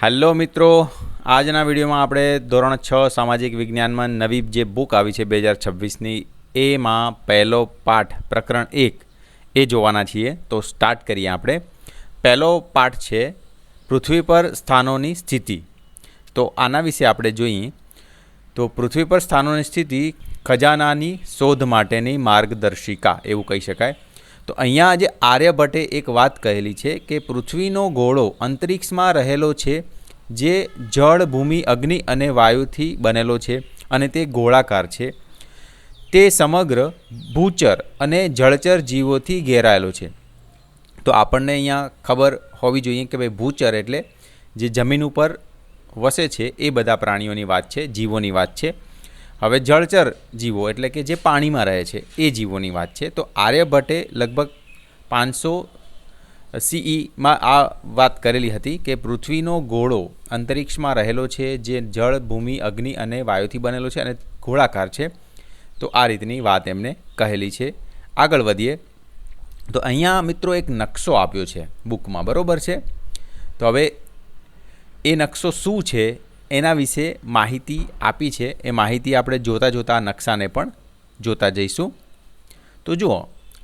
Hello મિત્રો, આજના વિડીયોમાં આપણે ધોરણ 6 સામાજિક વિજ્ઞાનમાં નવી જે બુક આવી છે 2026ની એમાં પહેલો પાઠ પ્રકરણ 1 એ જોવાના છીએ. તો સ્ટાર્ટ કરીએ. આપણે પહેલો પાઠ છે પૃથ્વી પર સ્થાનોની સ્થિતિ. તો આના વિશે આપણે જોઈએ તો પૃથ્વી પર સ્થાનોની સ્થિતિ ખજાનાની શોધ માટેની માર્ગદર્શિકા એવું કહી શકાય. તો અહીંયા આજે આર્યભટ્ટે એક વાત કહેલી છે કે પૃથ્વીનો ગોળો અંતરિક્ષમાં રહેલો છે, જે જળ, ભૂમિ, અગ્નિ અને વાયુથી બનેલો છે અને તે ગોળાકાર છે. તે સમગ્ર ભૂચર અને જળચર જીવોથી ઘેરાયેલો છે. તો આપણને અહીંયા ખબર હોવી જોઈએ કે ભાઈ ભૂચર એટલે જે જમીન ઉપર વસે છે એ બધા પ્રાણીઓની વાત છે, જીવોની વાત છે. હવે જળચર જીવો એટલે કે જે પાણીમાં રહે છે એ જીવોની વાત છે. તો આર્યભટ્ટે લગભગ 500 CEમાં આ વાત કરેલી હતી કે પૃથ્વીનો ગોળો અંતરિક્ષમાં રહેલો છે, જે જળ, ભૂમિ, અગ્નિ અને વાયુથી બનેલો છે અને ગોળાકાર છે. તો આ રીતની વાત એમને કહેલી છે. આગળ વધીએ તો અહીંયા મિત્રો એક નકશો આપ્યો છે બુકમાં, બરાબર છે. તો હવે એ નકશો શું છે એના વિશે માહિતી આપી છે. એ માહિતી આપણે જોતાં જોતાં નકશાને પણ જોતા જઈશું. તો જુઓ,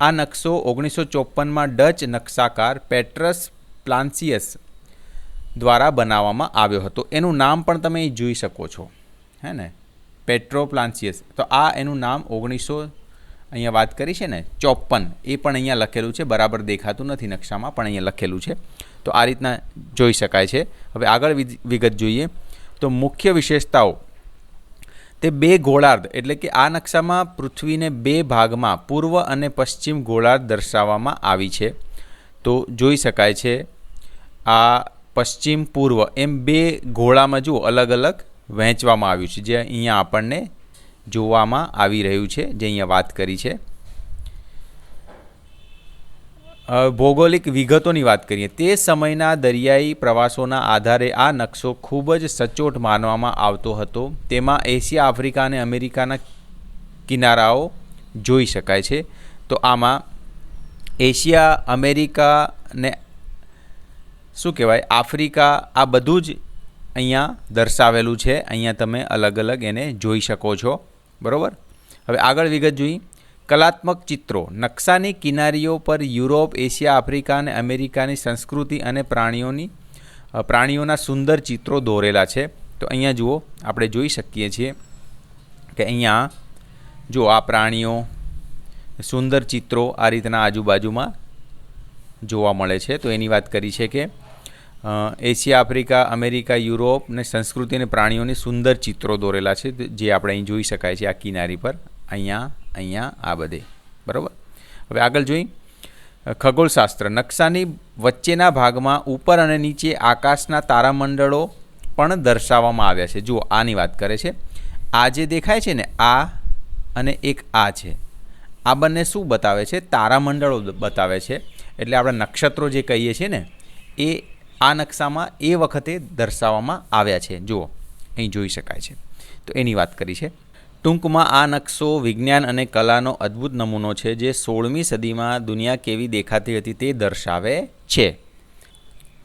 આ નકશો 1954માં ડચ નકશાકાર પેટ્રસ પ્લાન્સિયસ દ્વારા બનાવવામાં આવ્યો હતો. એનું નામ પણ તમે જોઈ શકો છો, હે ને, પેટ્રો પ્લાન્સિયસ. તો આ એનું નામ 1900 અહીંયા વાત કરી છે ને 54, એ પણ અહીંયા લખેલું છે. બરાબર દેખાતું નથી નકશામાં, પણ અહીંયા લખેલું છે. તો આ રીતના જોઈ શકાય છે. હવે આગળ વિગત જોઈએ તો મુખ્ય વિશેષતાઓ, તે બે ગોળાર્ધ એટલે કે આ નકશામાં પૃથ્વીને બે ભાગમાં પૂર્વ અને પશ્ચિમ ગોળાર્ધ દર્શાવવામાં આવી છે. તો જોઈ શકાય છે આ પશ્ચિમ પૂર્વ એમ બે ગોળામાં જુઓ અલગ અલગ વહેંચવામાં આવ્યું છે, જે અહીંયા આપણને જોવામાં આવી રહ્યું છે, જે અહીંયા વાત કરી છે. ભૌગોલિક વિગતોની વાત કરીએ, તે સમયના દરિયાઈ પ્રવાસોના આધારે આ નકશો ખૂબ જ સચોટ માનવામાં આવતો હતો. તેમાં એશિયા, આફ્રિકા અને અમેરિકાના કિનારાઓ જોઈ શકાય છે. તો આમાં એશિયા, અમેરિકા ને શું કહેવાય, આફ્રિકા, આ બધું જ અહીંયા દર્શાવેલું છે. અહીંયા તમે અલગ અલગ એને જોઈ શકો છો, બરાબર. હવે આગળ વિગત જોઈએ. કલાત્મક ચિત્રો, નકશાની કિનારીઓ પર યુરોપ, એશિયા, આફ્રિકા અને અમેરિકાની સંસ્કૃતિ અને પ્રાણીઓના સુંદર ચિત્રો દોરેલા છે. તો અહીંયા જુઓ, આપણે જોઈ શકીએ છીએ કે અહીંયા જો આ પ્રાણીઓ, સુંદર ચિત્રો આ રીતના આજુબાજુમાં જોવા મળે છે. તો એની વાત કરી છે કે એશિયા, આફ્રિકા, અમેરિકા, યુરોપ ને સંસ્કૃતિ અને પ્રાણીઓની સુંદર ચિત્રો દોરેલા છે, જે આપણે અહીં જોઈ શકાય છે આ કિનારી પર, અહીંયા આ બધે, બરાબર. હવે આગળ જોઈ ખગોળશાસ્ત્ર, નકશાની વચ્ચેના ભાગમાં ઉપર અને નીચે આકાશના તારામંડળો પણ દર્શાવવામાં આવ્યા છે. જુઓ, આની વાત કરે છે. આ જે દેખાય છે ને, આ અને એક આ છે, આ બંને શું બતાવે છે? તારામંડળો બતાવે છે. એટલે આપણે નક્ષત્રો જે કહીએ છીએ ને, એ આ નકશામાં એ વખતે દર્શાવવામાં આવ્યા છે. જુઓ, અહીં જોઈ શકાય છે. તો એની વાત કરી છે. ટૂંકમાં આ નકશો વિજ્ઞાન અને કલાનો અદ્ભુત નમૂનો છે, જે 16મી સદીમાં દુનિયા કેવી દેખાતી હતી તે દર્શાવે છે.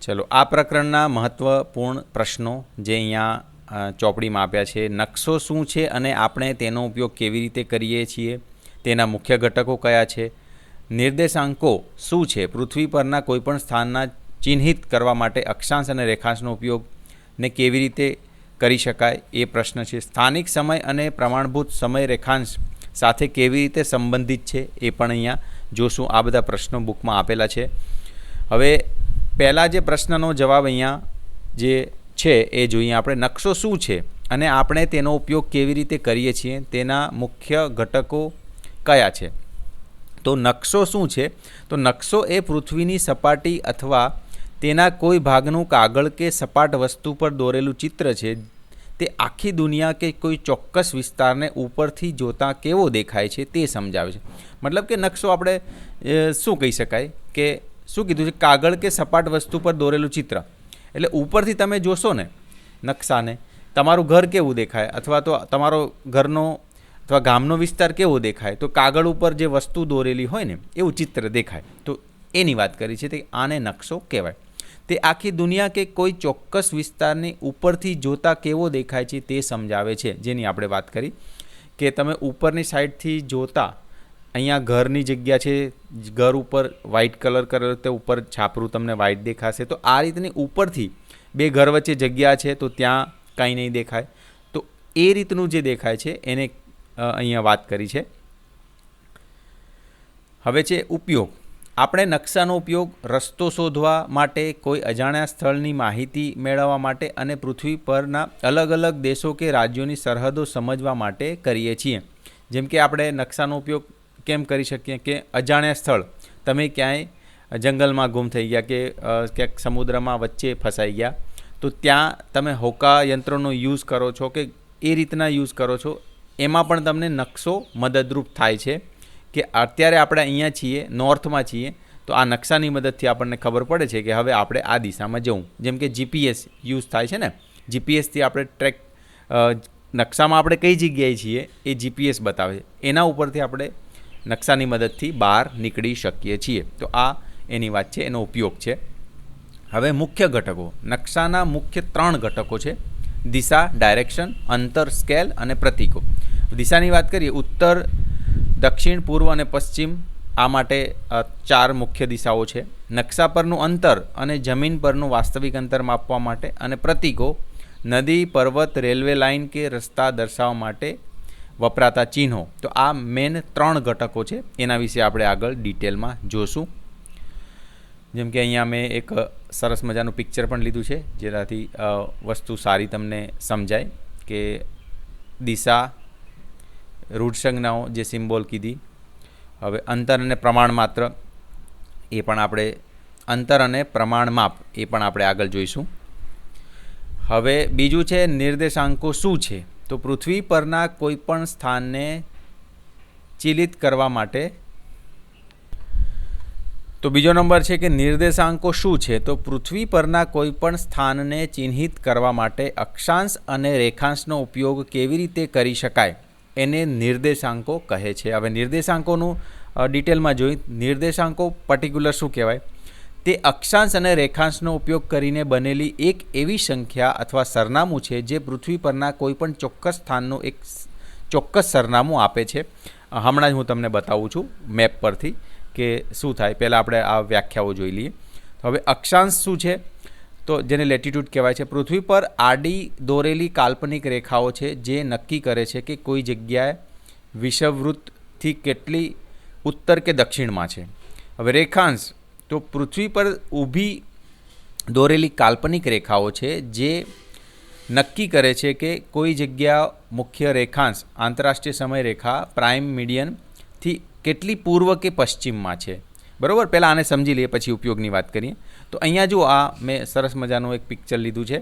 ચલો, આ પ્રકરણના મહત્ત્વપૂર્ણ પ્રશ્નો જે અહીંયા ચોપડીમાં આપ્યા છે. નકશો શું છે અને આપણે તેનો ઉપયોગ કેવી રીતે કરીએ છીએ? તેના મુખ્ય ઘટકો કયા છે? નિર્દેશાંકો શું છે? પૃથ્વી પરના કોઈપણ સ્થાનના ચિહ્નિત કરવા માટે અક્ષાંશ અને રેખાંશનો ઉપયોગને કેવી રીતે કરી શકાય એ પ્રશ્ન છે. સ્થાનિક સમય અને પ્રમાણભૂત સમય રેખાંશ સાથે કેવી રીતે સંબંધિત છે એ પણ અહીંયા જોશું. આ બધા પ્રશ્નો બુકમાં આપેલા છે. હવે પહેલાં જે પ્રશ્નનો જવાબ અહીંયા જે છે એ જોઈએ આપણે. નકશો શું છે અને આપણે તેનો ઉપયોગ કેવી રીતે કરીએ છીએ? તેના મુખ્ય ઘટકો કયા છે? તો નકશો શું છે? તો નકશો એ પૃથ્વીની સપાટી અથવા તેના કોઈ ભાગનું કાગળ કે સપાટ વસ્તુ પર દોરેલું ચિત્ર છે. તે આખી દુનિયા કે કોઈ ચોક્કસ વિસ્તારને ઉપરથી જોતાં કેવો દેખાય છે તે સમજાવે છે. મતલબ કે નકશો આપણે શું કહી શકાય કે શું કીધું છે? કાગળ કે સપાટ વસ્તુ પર દોરેલું ચિત્ર. એટલે ઉપરથી તમે જોશો ને નકશાને, તમારું ઘર કેવું દેખાય, અથવા તો તમારો ઘરનો અથવા ગામનો વિસ્તાર કેવો દેખાય, તો કાગળ ઉપર જે વસ્તુ દોરેલી હોય ને એવું ચિત્ર દેખાય. તો એની વાત કરી છે. તે આને નકશો કહેવાય. તે આખી દુનિયા કે કોઈ ચોક્કસ વિસ્તારની ઉપરથી જોતા કેવો દેખાય છે તે સમજાવે છે, જેની આપણે વાત કરી કે તમે ઉપરની સાઈડથી જોતા અહીંયા ઘરની જગ્યા છે, ઘર ઉપર વ્હાઇટ કલર કરેલો તે ઉપર છાપરું તમને વ્હાઇટ દેખાશે. તો આ રીતની ઉપરથી બે ઘર વચ્ચે જગ્યા છે તો ત્યાં કંઈ નહીં દેખાય. તો એ રીતનું જે દેખાય છે એને અહીંયા વાત કરી છે. હવે છે ઉપયોગ. આપણે નકશાનો ઉપયોગ રસ્તો શોધવા માટે, કોઈ અજાણ્યા સ્થળની માહિતી મેળવવા માટે અને પૃથ્વી પરના અલગ અલગ દેશો કે રાજ્યોની સરહદો સમજવા માટે કરીએ છીએ. જેમ કે આપણે નકશાનો ઉપયોગ કેમ કરી શકીએ કે અજાણ્યા સ્થળ, તમે ક્યાંય જંગલમાં ગુમ થઈ ગયા કે ક્યાંક સમુદ્રમાં વચ્ચે ફસાઈ ગયા, તો ત્યાં તમે હોકા યંત્રોનો યુઝ કરો છો કે એ રીતના યુઝ કરો છો, એમાં પણ તમને નકશો મદદરૂપ થાય છે કે અત્યારે આપણે અહીંયા છીએ, નોર્થમાં છીએ, તો આ નકશાની મદદથી આપણને ખબર પડે છે કે હવે આપણે આ દિશામાં જવું. જેમ કે જીપીએસ યુઝ થાય છે ને, જીપીએસથી આપણે ટ્રેક, નકશામાં આપણે કઈ જગ્યાએ છીએ એ જીપીએસ બતાવે છે, એના ઉપરથી આપણે નકશાની મદદથી બહાર નીકળી શકીએ છીએ. તો આ એની વાત છે, એનો ઉપયોગ છે. હવે મુખ્ય ઘટકો. નકશાના મુખ્ય 3 ઘટકો છે: દિશા, ડાયરેક્શન, અંતર, સ્કેલ અને પ્રતીકો. દિશાની વાત કરીએ, ઉત્તર, દક્ષિણ, પૂર્વ અને પશ્ચિમ, આ માટે 4 મુખ્ય દિશાઓ છે. નકશા પરનું અંતર અને જમીન પરનું વાસ્તવિક અંતર માપવા માટે, અને પ્રતીકો નદી, પર્વત, રેલવે લાઇન કે રસ્તા દર્શાવવા માટે વપરાતા ચિહ્નો. તો આ મેન 3 ઘટકો છે, એના વિશે આપણે આગળ ડિટેલમાં જોશું. જેમ કે અહીંયા મેં એક સરસ મજાનું પિક્ચર પણ લીધું છે, જેનાથી વસ્તુ સારી તમને સમજાય કે દિશા, રૂઢ સંજ્ઞાઓ જે સિમ્બોલ કીધી. હવે અંતર અને પ્રમાણ માત્ર, એ પણ આપણે અંતર અને પ્રમાણ માપ એ પણ આપણે આગળ જોઈશું. હવે બીજું છે નિર્દેશાંકો શું છે. તો પૃથ્વી પરના કોઈપણ સ્થાનને ચિહ્નિત કરવા માટે, તો બીજો નંબર છે કે નિર્દેશાંકો શું છે. તો પૃથ્વી પરના કોઈપણ સ્થાનને ચિહ્નિત કરવા માટે અક્ષાંશ અને રેખાંશનો ઉપયોગ કેવી રીતે કરી શકાય એને નિર્દેશાંકો કહે છે. હવે નિર્દેશાંકોનું ડિટેલમાં જોઈ, નિર્દેશાંકો પર્ટિક્યુલર શું કહેવાય, તે અક્ષાંશ અને રેખાંશનો ઉપયોગ કરીને બનેલી એક એવી સંખ્યા અથવા સરનામું છે જે પૃથ્વી પરના કોઈપણ ચોક્કસ સ્થાનનું એક ચોક્કસ સરનામું આપે છે. હમણાં જ હું તમને બતાવું છું મેપ પરથી કે શું થાય. પહેલાં આપણે આ વ્યાખ્યાઓ જોઈ લઈએ. હવે અક્ષાંશ શું છે, તો જેને લેટિટ્યૂડ કહેવાય છે. પૃથ્વી પર આડી દોરેલી કાલ્પનિક રેખાઓ છે જે નક્કી કરે છે કે કોઈ જગ્યાએ વિષુવવૃત્તથી કેટલી ઉત્તર કે દક્ષિણમાં છે. હવે રેખાંશ, તો પૃથ્વી પર ઊભી દોરેલી કાલ્પનિક રેખાઓ છે જે નક્કી કરે છે કે કોઈ જગ્યા મુખ્ય રેખાંશ, આંતરરાષ્ટ્રીય સમય રેખા, પ્રાઇમ મીડિયનથી કેટલી પૂર્વ કે પશ્ચિમમાં છે. બરાબર, પહેલાં આને સમજી લઈએ પછી ઉપયોગની વાત કરીએ. તો અહીંયા જો આ મેં સરસ મજાનું એક પિક્ચર લીધું છે,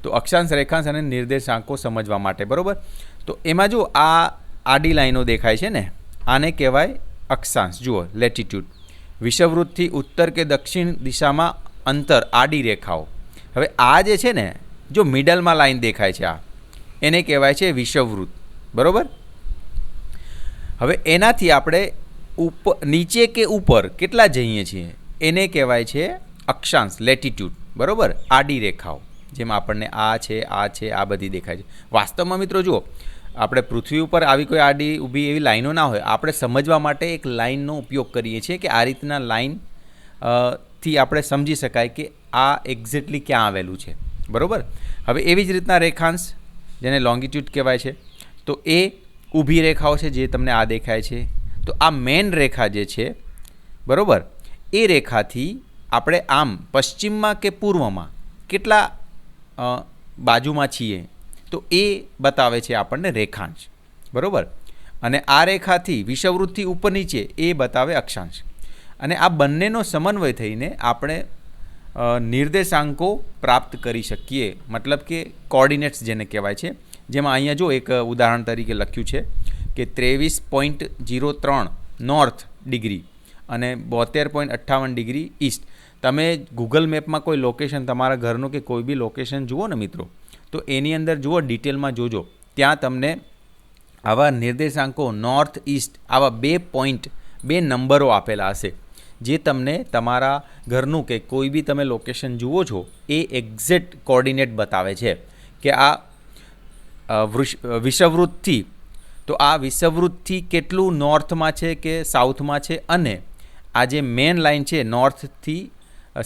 તો અક્ષાંશ, રેખાંશ અને નિર્દેશાંકો સમજવા માટે. બરાબર, તો એમાં જો આ આડી લાઈનો દેખાય છે ને, આને કહેવાય અક્ષાંશ. જુઓ, લેટિટ્યૂડ, વિષુવવૃત્તથી ઉત્તર કે દક્ષિણ દિશામાં અંતર, આડી રેખાઓ. હવે આ જે છે ને, જો મિડલમાં લાઈન દેખાય છે, આ એને કહેવાય છે વિષુવવૃત્ત. બરાબર, હવે એનાથી આપણે ઉપર, નીચે કે ઉપર કેટલા જઈએ છીએ એને કહેવાય છે અક્ષાંશ, લેટિટ્યૂડ. બરાબર, આડી રેખાઓ જેમ આપણને આ છે, આ છે, આ બધી દેખાય છે. વાસ્તવમાં મિત્રો જુઓ, આપણે પૃથ્વી ઉપર આવી કોઈ આડી ઊભી એવી લાઈનો ના હોય, આપણે સમજવા માટે એક લાઈનનો ઉપયોગ કરીએ છીએ કે આ રીતના લાઈન થી આપણે સમજી શકાય કે આ એક્ઝેક્ટલી ક્યાં આવેલું છે. બરાબર, હવે એવી જ રીતના રેખાંશ, જેને લોંગિટ્યૂડ કહેવાય છે, તો એ ઊભી રેખાઓ છે જે તમને આ દેખાય છે. તો આ મેન રેખા જે છે, બરાબર, એ રેખાથી આપણે આમ પશ્ચિમમાં કે પૂર્વમાં કેટલા બાજુમાં છીએ તો એ બતાવે છે આપણને રેખાંશ. બરાબર, અને આ રેખાથી વિષુવવૃત્તથી ઉપર નીચે એ બતાવે અક્ષાંશ. અને આ બંનેનો સમન્વય થઈને આપણે નિર્દેશાંકો પ્રાપ્ત કરી શકીએ, મતલબ કે કોઓર્ડિનેટ્સ જેને કહેવાય છે. જેમાં અહીંયા જો એક ઉદાહરણ તરીકે લખ્યું છે કે 23.03 નોર્થ ડિગ્રી અને 72.58 ડિગ્રી ઈસ્ટ. તમે ગૂગલ મેપમાં કોઈ લોકેશન, તમારા ઘરનું કે કોઈ બી લોકેશન જુઓ ને મિત્રો, તો એની અંદર જુઓ, ડિટેલમાં જોજો, ત્યાં તમને આવા નિર્દેશાંકો નોર્થ ઈસ્ટ આવા 2 પોઈન્ટ, 2 નંબરો આપેલા હશે, જે તમને તમારા ઘરનું કે કોઈ બી તમે લોકેશન જુઓ છો એ એક્ઝેક્ટ કોર્ડિનેટ બતાવે છે કે આ વિષવવૃત્તથી તો આ વિષવવૃત્તથી કેટલું નોર્થમાં છે કે સાઉથમાં છે, અને આ જે મેન લાઇન છે નોર્થથી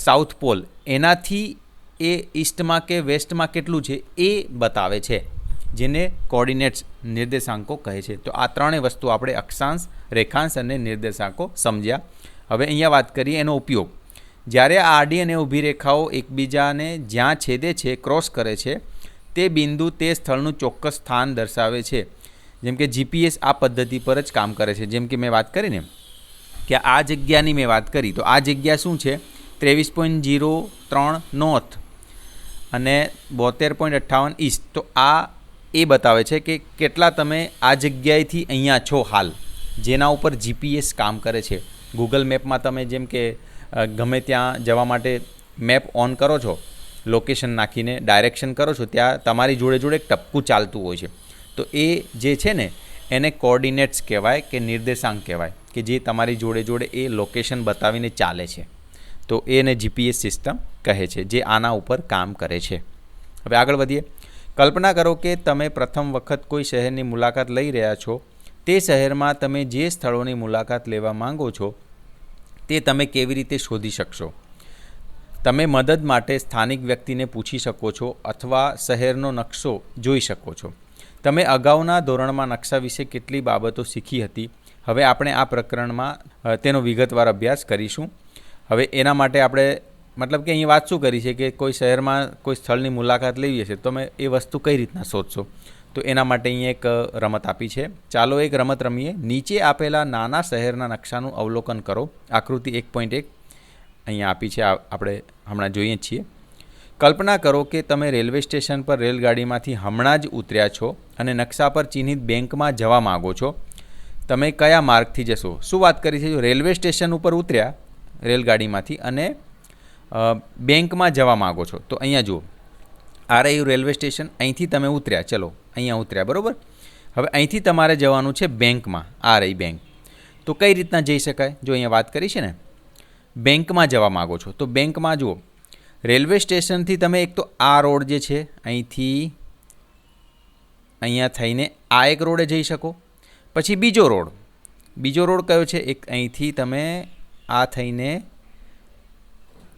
સાઉથ પોલ એનાથી એ ઈસ્ટમાં કે વેસ્ટમાં કેટલું છે એ બતાવે છે, જેને કોર્ડિનેટ્સ નિર્દેશાંકો કહે છે. તો આ ત્રણેય વસ્તુ આપણે અક્ષાંશ, રેખાંશ અને નિર્દેશાંકો સમજ્યા. હવે અહીંયા વાત કરીએ એનો ઉપયોગ. જ્યારે આ આડી અને ઊભી રેખાઓ એકબીજાને જ્યાં છેદે છે, ક્રોસ કરે છે, તે બિંદુ તે સ્થળનું ચોક્કસ સ્થાન દર્શાવે છે. જેમ કે જીપીએસ આ પદ્ધતિ પર જ કામ કરે છે. જેમ કે મેં વાત કરી ને કે આ જગ્યાની મેં વાત કરી, તો આ જગ્યા શું છે 23.03 નોર્થ અને 72.58 ઈસ્ટ. તો આ એ બતાવે છે કે કેટલા તમે આ જગ્યાએથી અહીંયા છો હાલ, જેના ઉપર જીપીએસ કામ કરે છે. ગૂગલ મેપમાં તમે જેમ કે ગમે ત્યાં જવા માટે મેપ ઓન કરો છો, લોકેશન નાખીને ડાયરેક્શન કરો છો, ત્યાં તમારી જોડે જોડે એક ટપકું ચાલતું હોય છે. તો એ જે છે ને એને કોર્ડિનેટ્સ કહેવાય કે નિર્દેશાંક કહેવાય, કે જે તમારી જોડે જોડે એ લોકેશન બતાવીને ચાલે છે. તો એને જીપીએસ સિસ્ટમ કહે છે, જે આના ઉપર કામ કરે છે. હવે આગળ વધીએ. કલ્પના કરો કે તમે પ્રથમ વખત કોઈ શહેરની મુલાકાત લઈ રહ્યા છો. તે શહેરમાં તમે જે સ્થળોની મુલાકાત લેવા માંગો છો તે તમે કેવી રીતે શોધી શકશો? તમે મદદ માટે સ્થાનિક વ્યક્તિને પૂછી શકો છો અથવા શહેરનો નકશો જોઈ શકો છો. તમે અગાઉના ધોરણમાં નકશા વિશે કેટલી બાબતો શીખી હતી. હવે આપણે આ પ્રકરણમાં તેનો વિગતવાર અભ્યાસ કરીશું. હવે એના માટે આપણે મતલબ કે અહીં વાત શું કરી છે કે કોઈ શહેરમાં કોઈ સ્થળની મુલાકાત લેવી હશે તો તમે એ વસ્તુ કઈ રીતના શોધશો. તો એના માટે અહીંયા એક રમત આપી છે. ચાલો એક રમત રમીએ. નીચે આપેલા નાના શહેરના નકશાનું અવલોકન કરો. આકૃતિ 1.1 અહીંયા આપી છે, આપણે હમણાં જોઈએ છીએ. કલ્પના કરો કે તમે રેલવે સ્ટેશન પર રેલગાડીમાંથી હમણાં જ ઉતર્યા છો અને નકશા પર ચિહ્નિત બેંકમાં જવા માગો છો. તમે કયા માર્ગથી જશો? શું વાત કરી છે? જો રેલવે સ્ટેશન ઉપર ઉતર્યા રેલગાડીમાંથી અને બેંકમાં જવા માગો છો, તો અહીંયા જુઓ આ રહ્યું રેલવે સ્ટેશન. અહીંથી તમે ઉતર્યા, ચલો અહીંયા ઉતર્યા, બરાબર. હવે અહીંથી તમારે જવાનું છે બેંકમાં. આ રહી બેંક. તો કઈ રીતના જઈ શકાય? જો અહીંયા વાત કરી છે ને, બેંકમાં જવા માગો છો તો બેંકમાં જુઓ રેલવે સ્ટેશનથી તમે એક તો આ રોડ જે છે અહીંથી અહીંયા થઈને આ એક રોડે જઈ શકો. પછી બીજો રોડ કયો છે? એક અહીંથી તમે આ થઈને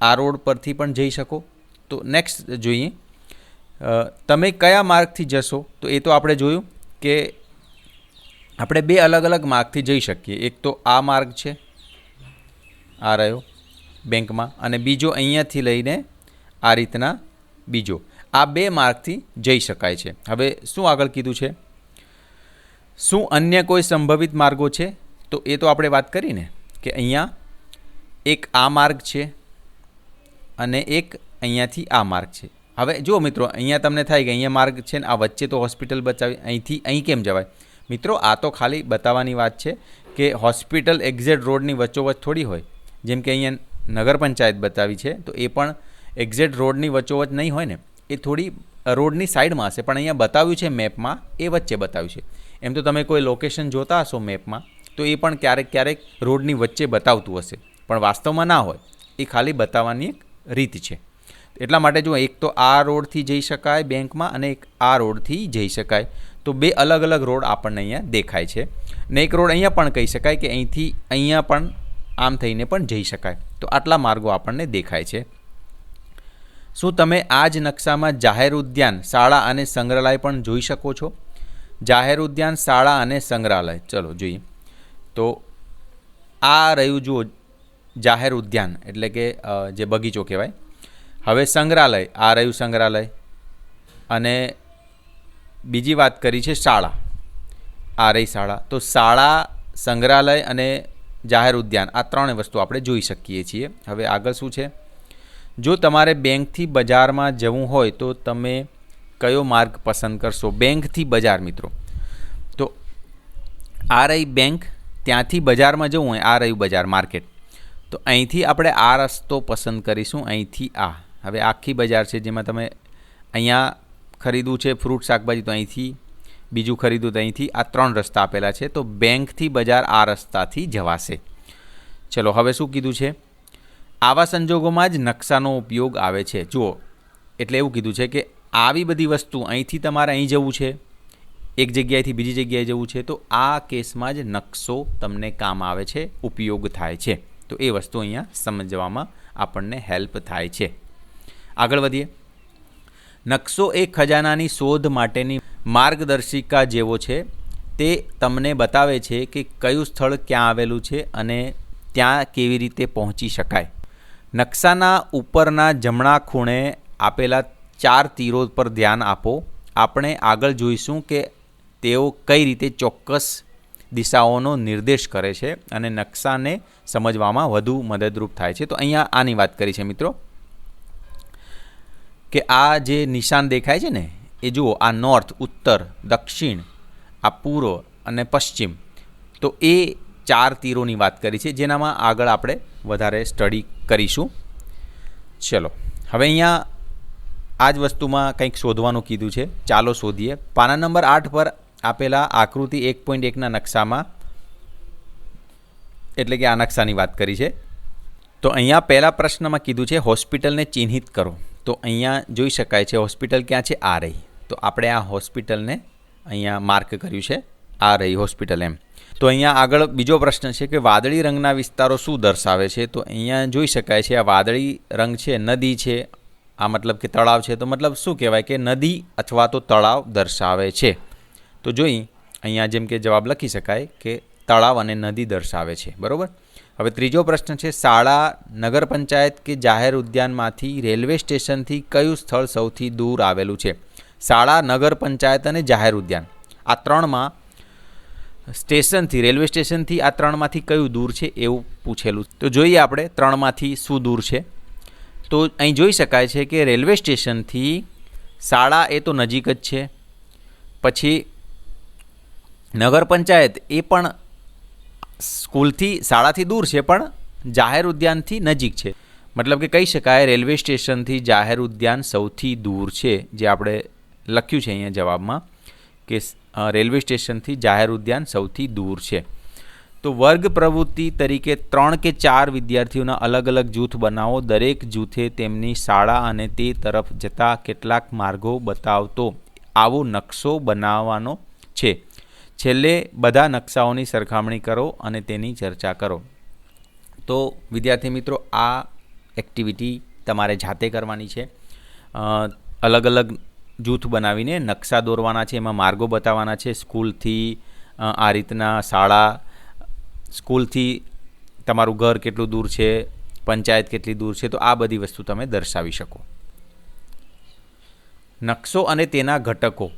આ રોડ પરથી પણ જઈ શકો. તો નેક્સ્ટ જોઈએ, તમે કયા માર્ગથી જશો? તો એ તો આપણે જોયું કે આપણે બે અલગ અલગ માર્ગથી જઈ શકીએ. એક તો આ માર્ગ છે, આ રહ્યો બેંકમાં, અને બીજો અહીંયાથી લઈને આ રીતના બીજો. આ બે માર્ગથી જઈ શકાય છે. હવે શું આગળ કીધું છે? શું અન્ય કોઈ સંભવિત માર્ગો છે? તો એ તો આપણે વાત કરીને કે અહીંયા એક આ માર્ગ છે અને એક અહીંયાથી આ માર્ગ છે. હવે જુઓ મિત્રો, અહીંયા તમને થાય કે અહીંયા માર્ગ છે ને આ વચ્ચે તો હોસ્પિટલ બચાવી, અહીંથી અહીં કેમ જવાય? મિત્રો આ તો ખાલી બતાવવાની વાત છે કે હોસ્પિટલ એક્ઝેક્ટ રોડની વચ્ચોવચ્ચ થોડી હોય. જેમ કે અહીંયા નગર પંચાયત બતાવી છે તો એ પણ એક્ઝેક્ટ રોડની વચ્ચોવચ્ચ નહીં હોય ને, એ થોડી રોડની સાઈડમાં હશે. પણ અહીંયા બતાવ્યું છે મેપમાં એ વચ્ચે બતાવ્યું છે. એમ તો તમે કોઈ લોકેશન જોતા હશો મેપમાં તો એ પણ ક્યારેક રોડની વચ્ચે બતાવતું હશે, પણ વાસ્તવમાં ના હોય. એ ખાલી બતાવવાની એક રીત છે. એટલા માટે જો એક તો આ રોડથી જઈ શકાય બેંકમાં અને એક આ રોડથી જઈ શકાય. તો બે અલગ અલગ રોડ આપણને અહીંયા દેખાય છે. ને એક રોડ અહીંયા પણ કહી શકાય કે અહીંથી અહીંયા પણ આમ થઈને પણ જઈ શકાય. તો આટલા માર્ગો આપણને દેખાય છે. શું તમે આ જ નકશામાં જાહેર ઉદ્યાન, શાળા અને સંગ્રહાલય પણ જોઈ શકો છો? જાહેર ઉદ્યાન, શાળા અને સંગ્રહાલય, ચલો જોઈએ. તો આ રહ્યું જુઓ જાહેર ઉદ્યાન એટલે કે જે બગીચો કહેવાય. હવે સંગ્રહાલય, આ રહ્યું સંગ્રહાલય. અને બીજી વાત કરી છે શાળા, આ રહી શાળા. તો શાળા, સંગ્રહાલય અને જાહેર ઉદ્યાન આ ત્રણેય વસ્તુ આપણે જોઈ શકીએ છીએ. હવે આગળ શું છે? જો તમારે બેંકથી બજારમાં જવું હોય તો તમે કયો માર્ગ પસંદ કરશો? બેંકથી બજાર મિત્રો, તો આ રહી બેંક, ત્યાંથી બજારમાં જવું હોય આ રહ્યું બજાર માર્કેટ. તો અહીંથી આપણે આ રસ્તો પસંદ કરીશું, અહીંથી આ. હવે આખી બજાર છે જેમાં તમે અહીંયા ખરીદવું છે ફ્રૂટ શાકભાજી તો અહીંથી, બીજું ખરીદવું તો અહીંથી. આ ત્રણ રસ્તા આપેલા છે. તો બેંકથી બજાર આ રસ્તાથી જવાશે. ચલો હવે શું કીધું છે, આવા સંજોગોમાં જ નકશાનો ઉપયોગ આવે છે. જુઓ, એટલે એવું કીધું છે કે આવી બધી વસ્તુ અહીંથી તમારે અહીં જવું છે, એક જગ્યાએથી બીજી જગ્યાએ જવું છે, તો આ કેસમાં જ નકશો તમને કામ આવે છે, ઉપયોગ થાય છે. તો એ વસ્તુ અહીંયા સમજવામાં આપણને હેલ્પ થાય છે. આગળ વધીએ. નકશો એ ખજાનાની શોધ માટેની માર્ગદર્શિકા જેવો છે. તે તમને બતાવે છે કે કયું સ્થળ ક્યાં આવેલું છે અને ત્યાં કેવી રીતે પહોંચી શકાય. નકશાના ઉપરના જમણા ખૂણે આપેલા 4 તીરો પર ધ્યાન આપો. આપણે આગળ જોઈશું કે તેઓ કઈ રીતે ચોક્કસ દિશાઓનો નિર્દેશ કરે છે અને નકશાને સમજવામાં વધુ મદદરૂપ થાય છે. તો અહીંયા આની વાત કરી છે મિત્રો, કે આ જે નિશાન દેખાય છે ને એ જુઓ, આ નોર્થ, ઉત્તર, દક્ષિણ, આ પૂર્વ અને પશ્ચિમ. તો એ 4 તીરોની વાત કરી છે, જેનામાં આગળ આપણે વધારે સ્ટડી કરીશું. ચલો હવે અહીંયા આ જ વસ્તુમાં કંઈક શોધવાનું કીધું છે. ચાલો શોધીએ. પાના નંબર 8 પર આપેલા આકૃતિ 1.1ના નકશામાં, એટલે કે આ નકશાની વાત કરી છે. તો અહીંયા પહેલા પ્રશ્નમાં કીધું છે હોસ્પિટલને ચિહ્નિત કરો. તો અહીંયા જોઈ શકાય છે હોસ્પિટલ ક્યાં છે, આ રહી. તો આપણે આ હોસ્પિટલને અહીંયા માર્ક કર્યું છે, આ રહી હોસ્પિટલ એમ. તો અહીંયા આગળ બીજો પ્રશ્ન છે કે વાદળી રંગના વિસ્તારો શું દર્શાવે છે. તો અહીંયા જોઈ શકાય છે આ વાદળી રંગ છે, નદી છે, આ મતલબ કે તળાવ છે. તો મતલબ શું કહેવાય કે નદી અથવા તો તળાવ દર્શાવે છે. તો જોઈ અહીંયા જેમ કે જવાબ લખી શકાય કે તળાવ અને નદી દર્શાવે છે. બરાબર. હવે ત્રીજો પ્રશ્ન છે, શાળા, નગર પંચાયત કે જાહેર ઉદ્યાનમાંથી રેલવે સ્ટેશનથી કયું સ્થળ સૌથી દૂર આવેલું છે. શાળા, નગર પંચાયત અને જાહેર ઉદ્યાન, આ ત્રણમાં સ્ટેશનથી, રેલવે સ્ટેશનથી આ ત્રણમાંથી કયું દૂર છે એવું પૂછેલું. તો જોઈએ આપણે ત્રણમાંથી શું દૂર છે. તો અહીં જોઈ શકાય છે કે રેલવે સ્ટેશનથી શાળા એ તો નજીક જ છે, પછી નગર પંચાયત એ પણ સ્કૂલથી, શાળાથી દૂર છે પણ જાહેર ઉદ્યાનથી નજીક છે. મતલબ કે કહી શકાય રેલવે સ્ટેશનથી જાહેર ઉદ્યાન સૌથી દૂર છે, જે આપણે લખ્યું છે અહીંયા જવાબમાં કે રેલવે સ્ટેશનથી જાહેર ઉદ્યાન સૌથી દૂર છે. તો વર્ગ પ્રવૃત્તિ તરીકે 3 કે 4 વિદ્યાર્થીઓના અલગ અલગ જૂથ બનાવો. દરેક જૂથે તેમની શાળા અને તે તરફ જતા કેટલાક માર્ગો બતાવતો આવો નકશો બનાવવાનો છે. છેલ્લે બધા નકશાઓની સરખામણી કરો અને તેની ચર્ચા કરો. તો વિદ્યાર્થી મિત્રો, આ એક્ટિવિટી તમારે જાતે કરવાની છે. અલગ અલગ જૂથ બનાવીને નકશા દોરવાના છે, એમાં માર્ગો બતાવવાના છે. સ્કૂલથી આ રીતના શાળા, સ્કૂલથી તમારું ઘર કેટલું દૂર છે, પંચાયત કેટલી દૂર છે. તો આ બધી વસ્તુ તમે દર્શાવી શકો. નકશો અને તેના ઘટકો.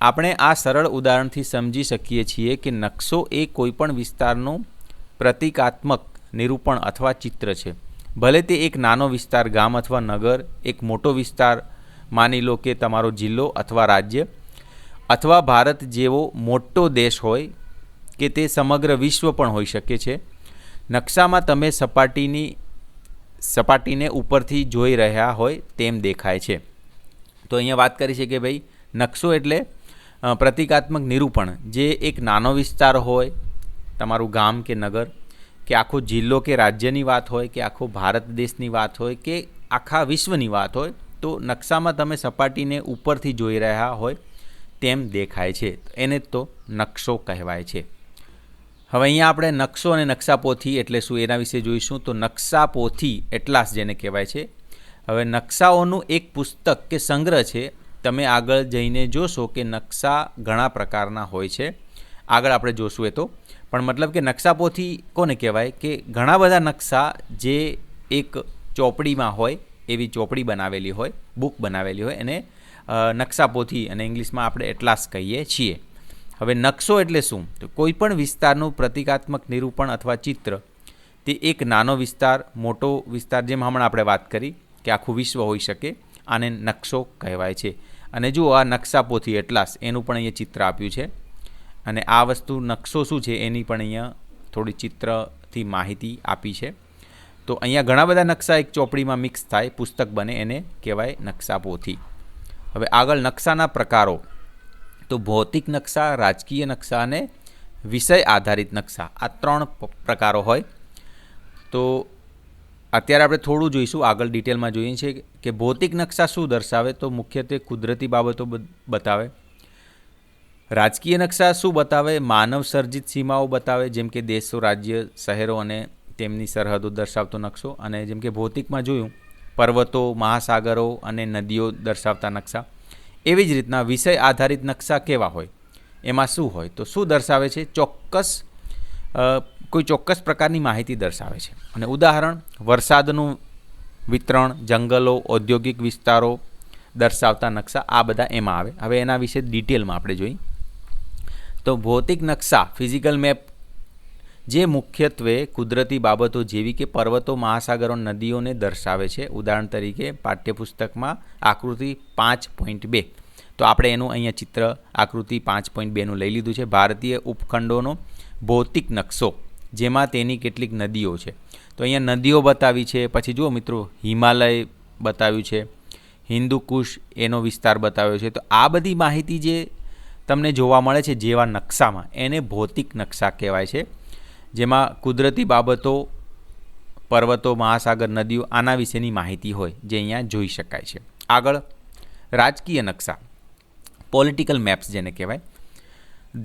આપણે આ સરળ ઉદાહરણથી સમજી શકીએ છીએ કે નકશો એ કોઈપણ વિસ્તારનું પ્રતિકાત્મક નિરૂપણ અથવા ચિત્ર છે. ભલે તે એક નાનો વિસ્તાર, ગામ અથવા નગર, એક મોટો વિસ્તાર, માની લો કે તમારો જિલ્લો અથવા રાજ્ય, અથવા ભારત જેવો મોટો દેશ હોય કે તે સમગ્ર વિશ્વ પણ હોઈ શકે છે. નકશામાં તમે સપાટીને ઉપરથી જોઈ રહ્યા હોય તેમ દેખાય છે. તો અહીંયા વાત કરી છે કે ભાઈ નકશો એટલે પ્રતિકાત્મક નિરૂપણ, જે એક નાનો વિસ્તાર હોય, તમારું ગામ કે નગર, કે આખો જિલ્લો કે રાજ્યની વાત હોય, કે આખો ભારત દેશની વાત હોય, કે આખા વિશ્વની વાત હોય, તો નકશામાં તમે સપાટીને ઉપરથી જોઈ રહ્યા હોય તેમ દેખાય છે. એને તો નકશો કહેવાય છે. હવે અહીંયા આપણે નકશો અને નકશાપોથી એટલે શું એના વિશે જોઈશું. તો નકશાપોથી એટલાસ જેને કહેવાય છે. હવે નકશાઓનું એક પુસ્તક કે સંગ્રહ છે. તમે આગળ જઈને જોશો કે નકશા ઘણા પ્રકારના હોય છે. આગળ આપણે જોશું એ તો. પણ મતલબ કે નકશાપોથી કોને કહેવાય કે ઘણા બધા નકશા જે એક ચોપડીમાં હોય, એવી ચોપડી બનાવેલી હોય, બુક બનાવેલી હોય, એને નકશાપોથી અને ઇંગ્લિશમાં આપણે એટલાસ કહીએ છીએ. હવે નકશો એટલે શું? તો કોઈપણ વિસ્તારનું પ્રતિકાત્મક નિરૂપણ અથવા ચિત્ર. તે એક નાનો વિસ્તાર, મોટો વિસ્તાર, જેમ હમણાં આપણે વાત કરી કે આખું વિશ્વ હોઈ શકે, આને નકશો કહેવાય છે. અને જુઓ આ નકશાપોથી એટલાસ, એનું પણ અહીંયા ચિત્ર આપ્યું છે. અને આ વસ્તુ નકશો શું છે એની પણ અહીંયા થોડી ચિત્રથી માહિતી આપી છે. તો અહીંયા ઘણા બધા નકશા એક ચોપડીમાં મિક્સ થાય, પુસ્તક બને, એને કહેવાય નકશાપોથી. હવે આગળ નકશાના પ્રકારો. તો ભૌતિક નકશા, રાજકીય નકશા અને વિષય આધારિત નકશા, આ 3 પ્રકારો હોય. તો અત્યારે આપણે થોડું જોઈશું, આગળ ડિટેલમાં જોઈએ છે કે ભૌતિક નકશા શું દર્શાવે, તો મુખ્યત્વે કુદરતી બાબતો બતાવે. રાજકીય નકશા શું બતાવે, માનવ સર્જિત સીમાઓ બતાવે, જેમ કે દેશો, રાજ્ય, શહેરો અને તેમની સરહદો દર્શાવતો નકશો. અને જેમ કે ભૌતિકમાં જોયું પર્વતો, મહાસાગરો અને નદીઓ દર્શાવતા નકશા. એવી જ રીતના વિષય આધારિત નકશા કેવા હોય, એમાં શું હોય, તો શું દર્શાવે છે, કોઈ ચોક્કસ પ્રકારની માહિતી દર્શાવે છે. અને ઉદાહરણ વરસાદનું વિતરણ, જંગલો, ઔદ્યોગિક વિસ્તારો દર્શાવતા નકશા, આ બધા એમાં આવે. હવે એના વિશે ડિટેલમાં આપણે જોઈએ તો ભૌતિક નકશા ફિઝિકલ મેપ જે મુખ્યત્વે કુદરતી બાબતો જેવી કે પર્વતો, મહાસાગરો, નદીઓને દર્શાવે છે. ઉદાહરણ તરીકે પાઠ્યપુસ્તકમાં આકૃતિ 5.2, તો આપણે એનું અહીંયા ચિત્ર આકૃતિ 5.2નું લઈ લીધું છે. ભારતીય ઉપખંડોનો ભૌતિક નકશો, જેમાં તેની કેટલીક નદીઓ છે. તો અહીંયા નદીઓ બતાવી છે. પછી જુઓ મિત્રો, હિમાલય બતાવ્યું છે, હિન્દુ કુશ એનો વિસ્તાર બતાવ્યો છે. તો આ બધી માહિતી જે તમને જોવા મળે છે જેવા નકશામાં, એને ભૌતિક નકશા કહેવાય છે, જેમાં કુદરતી બાબતો, પર્વતો, મહાસાગર, નદીઓ આના વિશેની માહિતી હોય જે અહીંયા જોઈ શકાય છે. આગળ રાજકીય નકશા, પોલિટિકલ મેપ્સ જેને કહેવાય,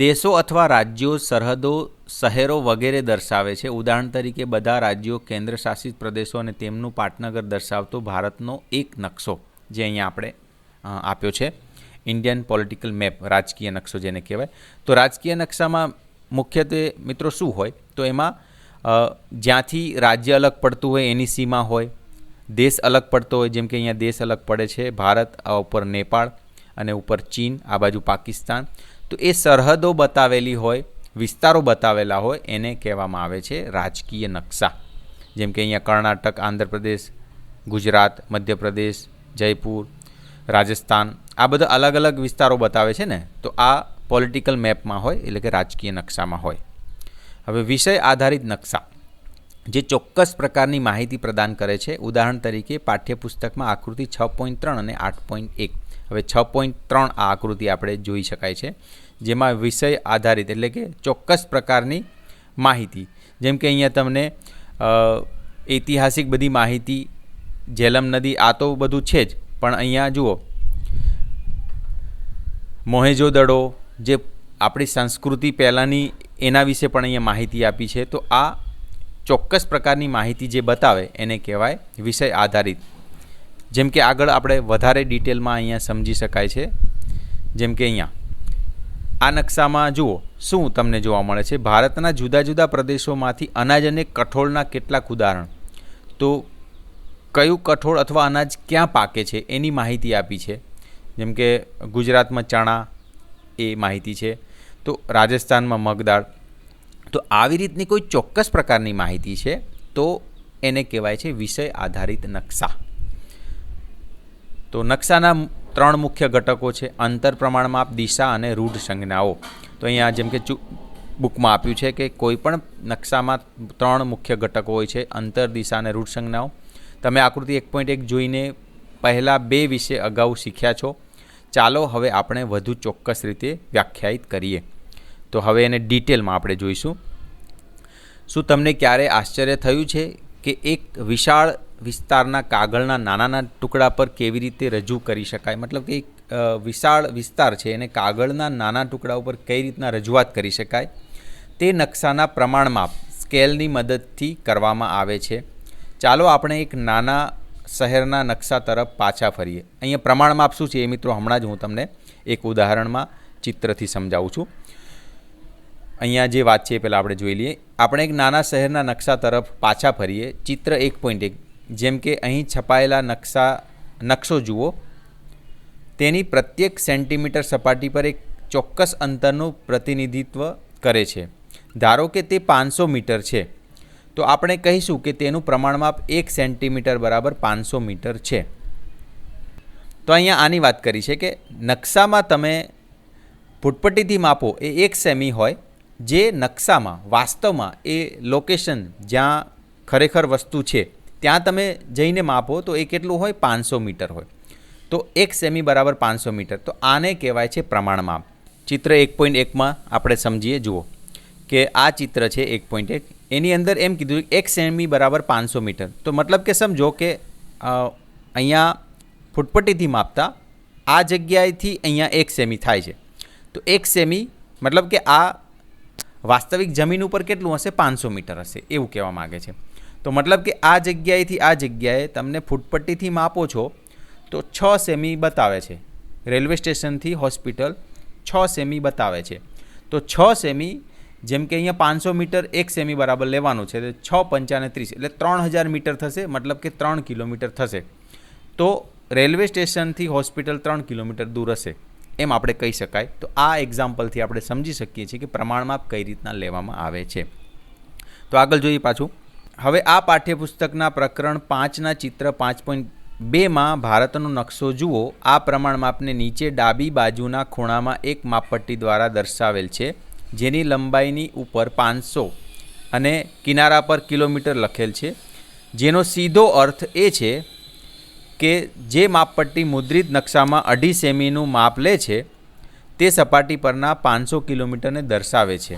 દેશો અથવા રાજ્યો, સરહદો, શહેરો વગેરે દર્શાવે છે. ઉદાહરણ તરીકે બધા રાજ્યો, કેન્દ્ર શાસિત પ્રદેશો અને તેમનું પાટનગર દર્શાવતો ભારતનો એક નકશો જે અહીંયા આપણે આપ્યો છે, ઇન્ડિયન પોલિટિકલ મેપ, રાજકીય નકશો જેને કહેવાય. તો રાજકીય નકશામાં મુખ્યત્વે મિત્રો શું હોય, તો એમાં જ્યાંથી રાજ્ય અલગ પડતું હોય એની સીમા હોય, દેશ અલગ પડતો હોય, જેમ કે અહીંયા દેશ અલગ પડે છે ભારત, આ ઉપર નેપાળ અને ઉપર ચીન, આ બાજુ પાકિસ્તાન. તો એ સરહદો બતાવેલી હોય, વિસ્તારો બતાવેલા હોય, એને કહેવામાં આવે છે રાજકીય નકશા. જેમ કે અહીંયા કર્ણાટક, આંધ્રપ્રદેશ, ગુજરાત, મધ્યપ્રદેશ, જયપુર, રાજસ્થાન, આ બધા અલગ અલગ વિસ્તારો બતાવે છે ને, તો આ પોલિટિકલ મેપમાં હોય, એટલે કે રાજકીય નકશામાં હોય. હવે વિષય આધારિત નકશા જે ચોક્કસ પ્રકારની માહિતી પ્રદાન કરે છે. ઉદાહરણ તરીકે પાઠ્યપુસ્તકમાં આકૃતિ 6.3 અને 8.1. હવે 6.3 આ આકૃતિ આપણે જોઈ શકાય છે, જેમાં વિષય આધારિત એટલે કે ચોક્કસ પ્રકારની માહિતી, જેમ કે અહીંયા તમને ઐતિહાસિક બધી માહિતી, ઝેલમ નદી, આ તો બધું છે જ, પણ અહીંયા જુઓ મોહેંજો-દડો જે આપણી સંસ્કૃતિ પહેલાંની, એના વિશે પણ અહીંયા માહિતી આપી છે. તો આ ચોક્કસ પ્રકારની માહિતી જે બતાવે એને કહેવાય વિષય આધારિત. જેમ કે આગળ આપણે વધારે ડિટેલમાં અહીંયા સમજી શકાય છે. જેમ કે અહીંયા આ નકશામાં જુઓ શું તમને જોવા મળે છે, ભારતના જુદા જુદા પ્રદેશોમાંથી અનાજ અને કઠોળના કેટલાક ઉદાહરણ. તો કયું કઠોળ અથવા અનાજ ક્યાં પાકે છે એની માહિતી આપી છે. જેમ કે ગુજરાતમાં ચણા, એ માહિતી છે, તો રાજસ્થાનમાં મગદાળ. તો આવી રીતની કોઈ ચોક્કસ પ્રકારની માહિતી છે, તો એને કહેવાય છે વિષય આધારિત નકશા. તો નકશાના 3 મુખ્ય ઘટકો છે, અંતર, પ્રમાણમાપ, દિશા અને રૂઢ સંજ્ઞાઓ. તો અહીંયા જેમ કે બુકમાં આપ્યું છે કે કોઈ પણ નકશામાં 3 મુખ્ય ઘટકો હોય છે, અંતર, દિશા અને રૂઢ સંજ્ઞાઓ. તમે આકૃતિ 1.1 જોઈને પહેલાં 2 વિશે અગાઉ શીખ્યા છો. ચાલો હવે આપણે વધુ ચોક્કસ રીતે વ્યાખ્યાયિત કરીએ. તો હવે એને ડિટેલમાં આપણે જોઈશું. શું તમને ક્યારે આશ્ચર્ય થયું છે કે એક વિશાળ વિસ્તારના કાગળના નાના ટુકડા પર કેવી રીતે રજૂ કરી શકાય? મતલબ કે એક વિશાળ વિસ્તાર છે એને કાગળના નાના ટુકડા ઉપર કઈ રીતના રજૂઆત કરી શકાય, તે નકશાના પ્રમાણમાપ સ્કેલની મદદથી કરવામાં આવે છે. ચાલો આપણે એક નાના શહેરના નકશા તરફ પાછા ફરીએ. અહીંયા પ્રમાણમાપ શું છે એ મિત્રો હમણાં જ હું તમને એક ઉદાહરણમાં ચિત્રથી સમજાવું છું. અહીંયા જે વાત છે એ પહેલાં આપણે જોઈ લઈએ. આપણે એક નાના શહેરના નકશા તરફ પાછા ફરીએ. ચિત્ર 1.1. જેમ કે અહીં છપાયેલા નકશો જુઓ, તેની પ્રત્યેક સેન્ટીમીટર સપાટી પર એક ચોક્કસ અંતરનું પ્રતિનિધિત્વ કરે છે. ધારો કે તે 500 મીટર છે, તો આપણે કહીશું કે તેનું પ્રમાણમાપ 1 સેન્ટીમીટર બરાબર 500 મીટર છે. તો અહીંયા આની વાત કરી છે કે નકશામાં તમે ફૂટપટ્ટીથી માપો એ 1 સેમી હોય, જે નકશામાં વાસ્તવમાં એ લોકેશન જ્યાં ખરેખર વસ્તુ છે ત્યાં તમે જઈને માપો તો એ કેટલું હોય, 500 મીટર હોય. તો 1 સેમી બરાબર 500 મીટર. તો આને કહેવાય છે પ્રમાણમાપ. ચિત્ર 1.1માં આપણે સમજીએ. જુઓ કે આ ચિત્ર છે 1.1. એની અંદર એમ કીધું 1 સેમી બરાબર 500 મીટર. તો મતલબ કે સમજો કે અહીંયા ફૂટપટ્ટીથી માપતા આ જગ્યાએથી અહીંયા 1 સેમી થાય છે. તો 1 સેમી મતલબ કે આ વાસ્તવિક જમીન ઉપર કેટલું હશે? 500 મીટર હશે, એવું કહેવા માગે છે. તો મતલબ કે આ જગ્યાએથી આ જગ્યાએ તમને ફૂટપટ્ટીથી માપો છો તો 6 સેમી બતાવે છે. રેલવે સ્ટેશનથી હોસ્પિટલ 6 સેમી બતાવે છે. તો 6 સેમી જેમ કે અહીંયા 500 મીટર 1 સેમી બરાબર લેવાનું છે, તો 6 પંચાને 30 એટલે 3000 મીટર થશે, મતલબ કે 3 કિલોમીટર થશે. તો રેલવે સ્ટેશનથી હોસ્પિટલ 3 કિલોમીટર દૂર હશે, એમ આપણે કહી શકાય. તો આ એક્ઝામ્પલથી આપણે સમજી શકીએ છીએ કે પ્રમાણમાપ કઈ રીતના લેવામાં આવે છે. તો આગળ જોઈએ પાછું. હવે આ પાઠ્યપુસ્તકના પ્રકરણ 5ના ચિત્ર 5.2માં ભારતનો નકશો જુઓ. આ પ્રમાણમાપને નીચે ડાબી બાજુના ખૂણામાં એક માપપટ્ટી દ્વારા દર્શાવેલ છે, જેની લંબાઈની ઉપર 500 અને કિનારા પર કિલોમીટર લખેલ છે. જેનો સીધો અર્થ એ છે કે જે માપપટ્ટી મુદ્રિત નકશામાં 2.5 સેમીનું માપ લે છે તે સપાટી પરના 500 કિલોમીટરને દર્શાવે છે.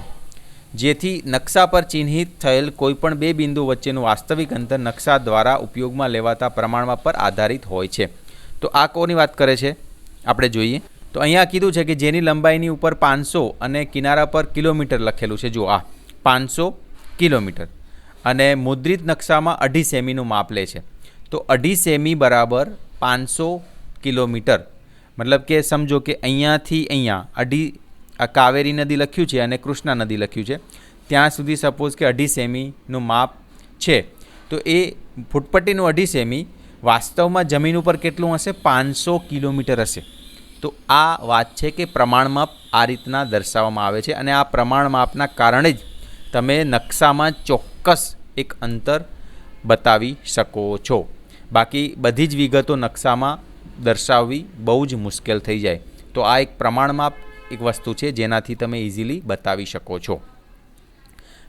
જેથી નકશા પર ચિહ્નિત થયેલ કોઈપણ બે બિંદુ વચ્ચેનું વાસ્તવિક અંતર નકશા દ્વારા ઉપયોગમાં લેવાતા પ્રમાણમાપ પર આધારિત હોય છે. તો આ કોની વાત કરે છે આપણે જોઈએ. તો અહીંયા કીધું છે કે જેની લંબાઈની ઉપર 500 અને કિનારા પર કિલોમીટર લખેલું છે. જો આ 500 કિલોમીટર અને મુદ્રિત નકશામાં 2.5 સેમીનું માપ લે છે. તો 2.5 સેમી બરાબર 500 કિલોમીટર. મતલબ કે સમજો કે અહીંયાથી અહીંયા 2.5 આ કાવેરી નદી લખ્યું છે અને કૃષ્ણા નદી લખ્યું છે, ત્યાં સુધી સપોઝ કે 2.5 સેમીનું માપ છે. તો એ ફૂટપટ્ટીનું 2.5 સેમી વાસ્તવમાં જમીન ઉપર કેટલું હશે? 500 કિલોમીટર હશે. તો આ વાત છે કે પ્રમાણમાપ આ રીતના દર્શાવવામાં આવે છે, અને આ પ્રમાણમાપના કારણે જ તમે નકશામાં ચોક્કસ એક અંતર બતાવી શકો છો. બાકી બધી જ વિગતો નકશામાં દર્શાવવી બહુ જ મુશ્કેલ થઈ જાય. તો આ એક પ્રમાણમાપ એક વસ્તુ છે જેનાથી તમે ઇઝીલી બતાવી શકો છો.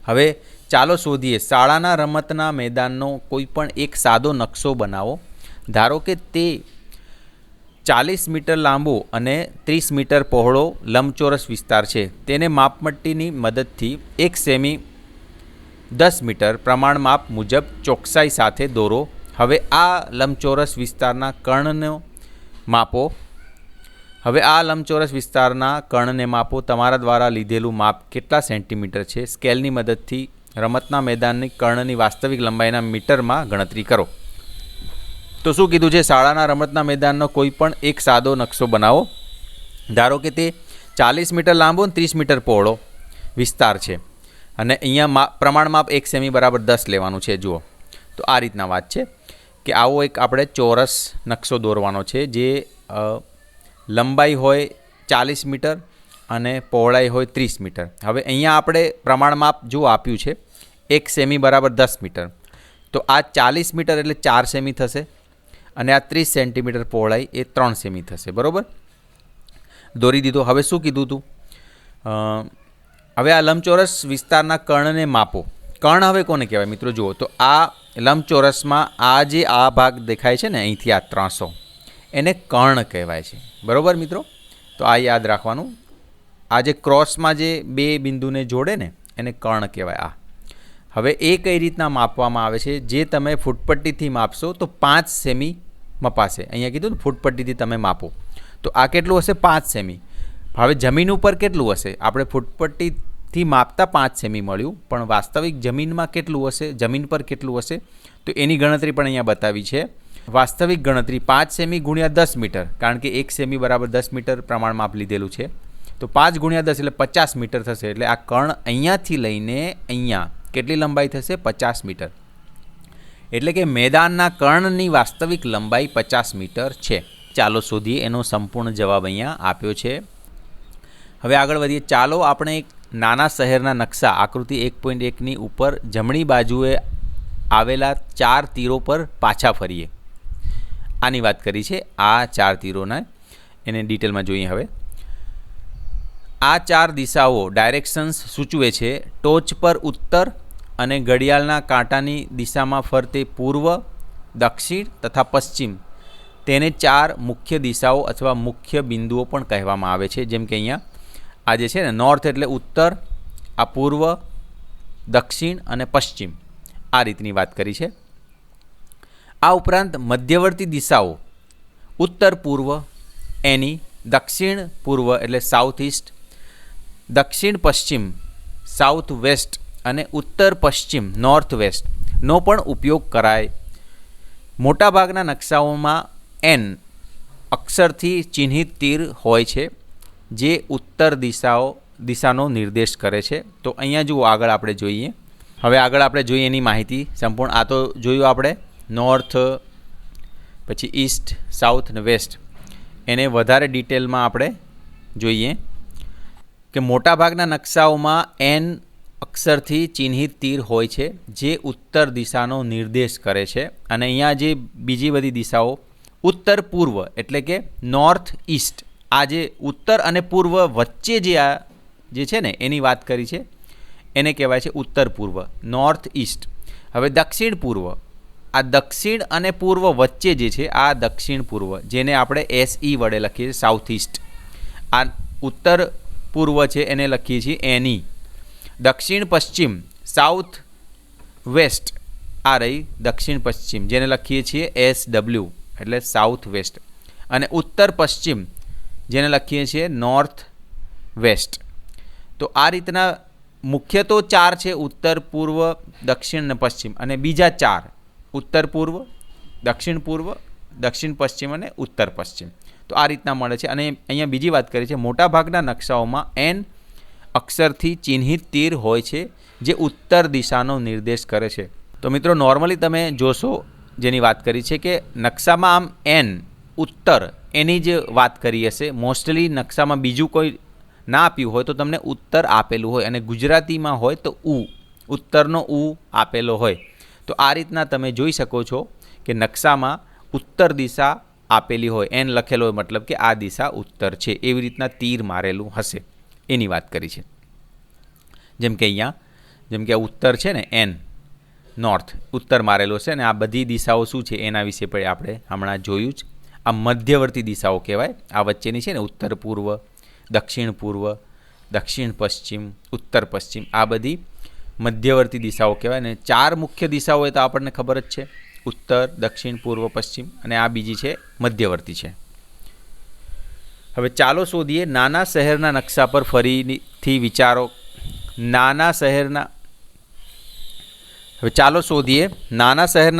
હવે ચાલો શોધીએ. શાળાના રમતના મેદાનનો કોઈ પણ એક સાદો નકશો બનાવો. ધારો કે તે 40 મીટર લાંબો અને 30 મીટર પહોળો લંબચોરસ વિસ્તાર છે. તેને માપપટ્ટીની મદદથી 1 સેમી 10 મીટર પ્રમાણમાપ મુજબ ચોકસાઈ સાથે દોરો. હવે આ લંબચોરસ વિસ્તારના કર્ણનો માપો. કર્ણને માપો. તમારા દ્વારા લીધેલું માપ કેટલા સેન્ટીમીટર છે? સ્કેલની મદદથી રમતના મેદાનની કર્ણની વાસ્તવિક લંબાઈના મીટરમાં ગણતરી કરો. તો શું કીધું છે? શાળાના રમતના મેદાનનો કોઈ પણ એક સાદો નકશો બનાવો. ધારો કે તે 40 મીટર લાંબો અને 30 મીટર પહોળો વિસ્તાર છે, અને અહીંયા પ્રમાણમાપ 1 સેમી બરાબર 10 લેવાનું છે. જુઓ, તો આ રીતના વાત છે કે આવો એક આપણે ચોરસ નકશો દોરવાનો છે, જે લંબાઈ હોય 40 મીટર અને પહોળાઈ હોય 30 મીટર. હવે અહીંયા આપણે પ્રમાણમાપ જો આપ્યું છે 1 સેમી બરાબર 10 મીટર, તો આ 40 મીટર એટલે 4 સેમી થશે, અને આ 30 સેન્ટીમીટર પહોળાઈ એ 3 સેમી થશે. બરાબર, દોરી દીધો. હવે શું કીધું હતું? હવે આ લંબચોરસ વિસ્તારના કર્ણને માપો. કર્ણ હવે કોને કહેવાય મિત્રો? જુઓ, તો આ લંબચોરસમાં આ જે આ ભાગ દેખાય છે ને અહીંથી આ 300, એને કર્ણ કહેવાય છે. બરાબર મિત્રો, તો આ યાદ રાખવાનું. આ જે ક્રોસમાં જે બે બિંદુને જોડે ને એને કર્ણ કહેવાય. આ હવે એ કઈ રીતના માપવામાં આવે છે? જે તમે ફૂટપટ્ટીથી માપશો તો 5 સેમી મપાશે. અહીંયા કીધું ને ફૂટપટ્ટીથી તમે માપો, તો આ કેટલું હશે? 5 સેમી. હવે જમીન ઉપર કેટલું હશે? આપણે ફૂટપટ્ટીથી માપતા 5 સેમી મળ્યું, પણ વાસ્તવિક જમીનમાં કેટલું હશે? જમીન પર કેટલું હશે? તો એની ગણતરી પણ અહીંયા બતાવી છે. વાસ્તવિક ગણતરી 5 સેમી ગુણ્યા 10 મીટર, કારણ કે 1 સેમી બરાબર 10 મીટર પ્રમાણમાપ લીધેલું છે. તો 5 ગુણ્યા 10 એટલે 50 મીટર થશે. એટલે આ કર્ણ અહીંયાથી લઈને અહીંયા કેટલી લંબાઈ થશે? 50 મીટર. એટલે કે મેદાનના કર્ણની વાસ્તવિક લંબાઈ 50 મીટર છે. ચાલો શોધીએ. એનો સંપૂર્ણ જવાબ અહીંયા આપ્યો છે. હવે આગળ વધીએ. ચાલો આપણે એક નાના શહેરના નકશા આકૃતિ 1.1ની ઉપર જમણી બાજુએ આવેલા 4 તીરો પર પાછા ફરીએ. આની વાત કરી છે. આ 4 તીરોના એને ડિટેલમાં જોઈએ. હવે આ 4 દિશાઓ ડાયરેક્શન્સ સૂચવે છે. ટોચ પર ઉત્તર અને ઘડિયાળના કાંટાની દિશામાં ફરતે પૂર્વ, દક્ષિણ તથા પશ્ચિમ, તેને 4 મુખ્ય દિશાઓ અથવા મુખ્ય બિંદુઓ પણ કહેવામાં આવે છે. જેમ કે અહીંયા આ જે છે ને નોર્થ એટલે ઉત્તર, આ પૂર્વ, દક્ષિણ અને પશ્ચિમ આ રીતની વાત કરી છે. આ ઉપરાંત મધ્યવર્તી દિશાઓ ઉત્તર પૂર્વ એની, દક્ષિણ પૂર્વ એટલે સાઉથ ઇસ્ટ, દક્ષિણ પશ્ચિમ સાઉથ વેસ્ટ અને ઉત્તર પશ્ચિમ નોર્થ વેસ્ટનો પણ ઉપયોગ કરાય. મોટાભાગના નકશાઓમાં એન અક્ષરથી ચિહ્નિત તીર હોય છે જે ઉત્તર દિશાનો નિર્દેશ કરે છે. તો અહીંયા જુઓ, આગળ આપણે જોઈએ. હવે આગળ આપણે જોઈએ એની માહિતી સંપૂર્ણ. આ તો જોયું આપણે નોર્થ, પછી ઈસ્ટ, સાઉથ અને વેસ્ટ. એને વધારે ડિટેલમાં આપણે જોઈએ કે મોટાભાગના નકશાઓમાં એન અક્ષરથી ચિહ્નિત તીર હોય છે જે ઉત્તર દિશાનો નિર્દેશ કરે છે. અને અહીંયા જે બીજી બધી દિશાઓ ઉત્તર પૂર્વ એટલે કે નોર્થ ઈસ્ટ, આ જે ઉત્તર અને પૂર્વ વચ્ચે જે છે ને એની વાત કરી છે, એને કહેવાય છે ઉત્તર પૂર્વ, નોર્થ ઈસ્ટ. હવે દક્ષિણ પૂર્વ, આ દક્ષિણ અને પૂર્વ વચ્ચે જે છે આ દક્ષિણ પૂર્વ, જેને આપણે SE વડે લખીએ છીએ સાઉથ ઈસ્ટ. આ ઉત્તર પૂર્વ છે એને લખીએ છીએ એની. દક્ષિણ પશ્ચિમ સાઉથ વેસ્ટ, આ રહી દક્ષિણ પશ્ચિમ, જેને લખીએ છીએ SW એટલે સાઉથ વેસ્ટ. અને ઉત્તર પશ્ચિમ જેને લખીએ છીએ નોર્થ વેસ્ટ. તો આ રીતના મુખ્ય તો 4 છે, ઉત્તર પૂર્વ દક્ષિણ અને પશ્ચિમ, અને બીજા 4 ઉત્તર પૂર્વ, દક્ષિણ પશ્ચિમ અને ઉત્તર પશ્ચિમ. તો આ રીતના મળે છે. અને અહીંયા બીજી વાત કરી છે, મોટાભાગના નકશાઓમાં એન અક્ષરથી ચિહ્નિત તીર હોય છે જે ઉત્તર દિશાનો નિર્દેશ કરે છે. તો મિત્રો નોર્મલી તમે જોશો જેની વાત કરી છે કે નકશામાં આમ એન ઉત્તર એની જ વાત કરી હશે. મોસ્ટલી નકશામાં બીજું કોઈ ના આપ્યું હોય તો તમને ઉત્તર આપેલું હોય, અને ગુજરાતીમાં હોય તો ઉત્તરનો આપેલો હોય. તો આ રીતના તમે જોઈ શકો છો કે નકશામાં ઉત્તર દિશા આપેલી હોય, એન લખેલો હોય, મતલબ કે આ દિશા ઉત્તર છે, એવી રીતના તીર મારેલું હશે એની વાત કરી છે. જેમ કે અહીંયા, જેમ કે આ ઉત્તર છે ને એન, નોર્થ ઉત્તર મારેલો છે, અને આ બધી દિશાઓ શું છે એના વિશે પણ આપણે હમણાં જોયું જ. આ મધ્યવર્તી દિશાઓ કહેવાય. આ વચ્ચેની છે ને ઉત્તર પૂર્વ, દક્ષિણ પૂર્વ, દક્ષિણ પશ્ચિમ, ઉત્તર પશ્ચિમ, આ બધી મધ્યવર્તી દિશાઓ કહેવાય. ને 4 મુખ્ય દિશાઓ એ તો આપણને ખબર જ છે, ઉત્તર, દક્ષિણ, પૂર્વ, પશ્ચિમ, અને આ બીજી છે મધ્યવર્તી છે. હવે ચાલો શોધીએ નાના શહેરના નકશા પર ફરીથી વિચારો. નાના શહેરના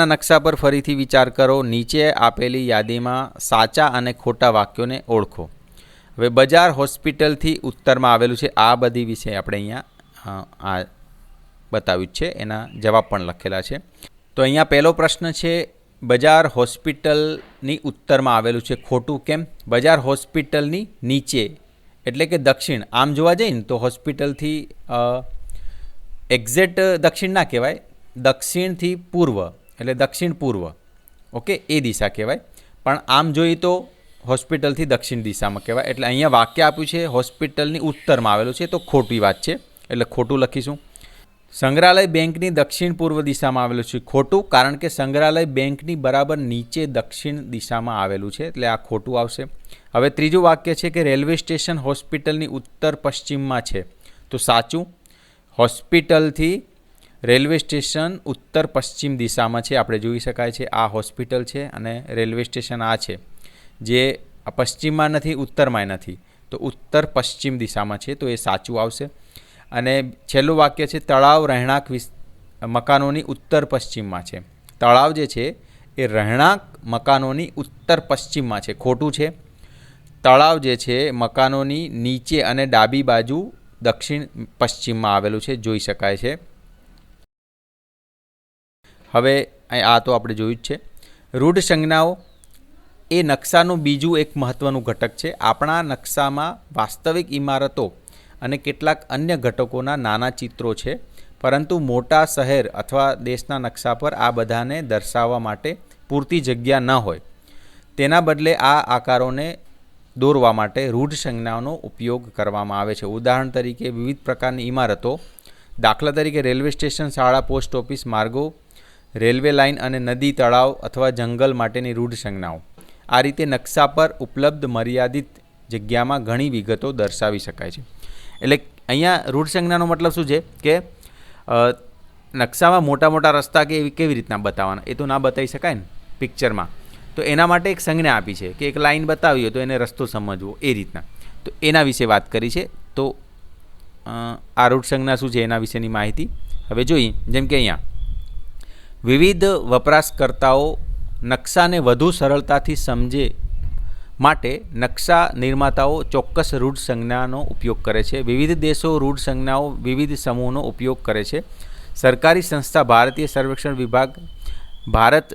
નકશા પર ફરીથી વિચાર કરો. નીચે આપેલી યાદીમાં સાચા અને ખોટા વાક્યોને ઓળખો. હવે બજાર હોસ્પિટલથી ઉત્તરમાં આવેલું છે, આ બધી વિશે આપણે અહીંયા બતાવ્યું છે, એના જવાબ પણ લખેલા છે. તો અહીંયા પહેલો પ્રશ્ન છે, બજાર હોસ્પિટલની ઉત્તરમાં આવેલું છે, ખોટું કેમ? બજાર હોસ્પિટલની નીચે એટલે કે દક્ષિણ. આમ જોવા જઈએ ને તો હોસ્પિટલથી એક્ઝેક્ટ દક્ષિણ ના કહેવાય, દક્ષિણથી પૂર્વ એટલે દક્ષિણ પૂર્વ, ઓકે, એ દિશા કહેવાય. પણ આમ જોઈએ તો હોસ્પિટલથી દક્ષિણ દિશામાં કહેવાય. એટલે અહીંયા વાક્ય આપ્યું છે હોસ્પિટલની ઉત્તરમાં આવેલું છે, તો ખોટી વાત છે, એટલે ખોટું લખીશું. સંગ્રહાલય બેંકની દક્ષિણ પૂર્વ દિશામાં આવેલું છે, ખોટું, કારણ કે સંગ્રહાલય બેંકની બરાબર નીચે દક્ષિણ દિશામાં આવેલું છે, એટલે આ ખોટું આવશે. હવે ત્રીજું વાક્ય છે કે રેલવે સ્ટેશન હોસ્પિટલની ઉત્તર પશ્ચિમમાં છે, તો સાચું. હોસ્પિટલથી રેલવે સ્ટેશન ઉત્તર પશ્ચિમ દિશામાં છે, આપણે જોઈ શકાય છે. આ હોસ્પિટલ છે અને રેલવે સ્ટેશન આ છે, જે પશ્ચિમમાં નથી, ઉત્તરમાં નથી, તો ઉત્તર પશ્ચિમ દિશામાં છે, તો એ સાચું આવશે. અને છેલ્લું વાક્ય છે તળાવ રહેણાંક મકાનોની ઉત્તર પશ્ચિમમાં છે. તળાવ જે છે એ રહેણાંક મકાનોની ઉત્તર પશ્ચિમમાં છે, ખોટું છે. તળાવ જે છે મકાનોની નીચે અને ડાબી બાજુ દક્ષિણ પશ્ચિમમાં આવેલું છે, જોઈ શકાય છે. હવે આ તો આપણે જોયું જ છે. રૂઢ સંજ્ઞાઓ એ નકશાનું બીજું એક મહત્ત્વનું ઘટક છે. આપણા નકશામાં વાસ્તવિક ઇમારતો અને કેટલાક અન્ય ઘટકોના નાના ચિત્રો છે, પરંતુ મોટા શહેર અથવા દેશના નકશા પર આ બધાને દર્શાવવા માટે પૂરતી જગ્યા ન હોય. તેના બદલે આ આકારોને દોરવા માટે રૂઢ સંજ્ઞાઓનો ઉપયોગ કરવામાં આવે છે. ઉદાહરણ તરીકે વિવિધ પ્રકારની ઇમારતો, દાખલા તરીકે રેલવે સ્ટેશન, શાળા, પોસ્ટ ઓફિસ, માર્ગો, રેલવે લાઇન અને નદી, તળાવ અથવા જંગલ માટેની રૂઢ સંજ્ઞાઓ. આ રીતે નકશા પર ઉપલબ્ધ મર્યાદિત જગ્યામાં ઘણી વિગતો દર્શાવી શકાય છે. એટલે અહીંયા રૂઢ સંજ્ઞાનો મતલબ શું છે કે નકશામાં મોટા મોટા રસ્તા કે એવી કેવી રીતના બતાવવાના, એ તો ના બતાવી શકાય ને પિક્ચરમાં. તો એના માટે એક સંજ્ઞા આપી છે કે એક લાઈન બતાવી હોય તો એને રસ્તો સમજવો એ રીતના. તો એના વિશે વાત કરી છે. તો આ રૂટ સંજ્ઞા શું છે એના વિશેની માહિતી હવે જોઈએ. જેમ કે અહીંયા વિવિધ વપરાશકર્તાઓ નકશાને વધુ સરળતાથી સમજે માટે નકશા નિર્માતાઓ ચોક્કસ રૂટ સંજ્ઞાનો ઉપયોગ કરે છે. વિવિધ દેશો રૂટ સંજ્ઞાઓ વિવિધ સમૂહનો ઉપયોગ કરે છે. સરકારી સંસ્થા ભારતીય સર્વેક્ષણ વિભાગ ભારત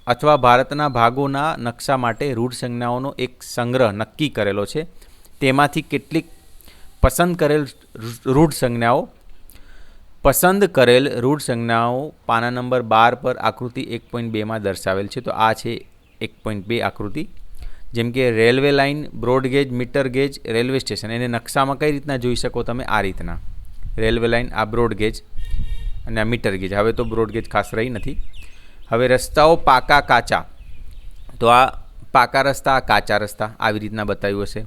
અથવા ભારતના ભાગોના નકશા માટે રૂટ સંજ્ઞાઓનો એક સંગ્રહ નક્કી કરેલો છે. તેમાંથી કેટલીક પસંદ કરેલ રૂટ સંજ્ઞાઓ પાના નંબર 12 પર આકૃતિ 1.2માં દર્શાવેલ છે. તો આ છે 1.2 આકૃતિ. જેમ કે railway line, broad gauge, metre gauge, railway station. એને નકશામાં કઈ રીતના જોઈ શકો તમે? આ રીતના રેલવે લાઇન, આ બ્રોડગેજ અને આ મીટર ગેજ. હવે તો બ્રોડગેજ ખાસ રહી નથી. હવે રસ્તાઓ પાકા કાચા, તો આ પાકા રસ્તા, આ કાચા રસ્તા આવી રીતના બતાવ્યું હશે.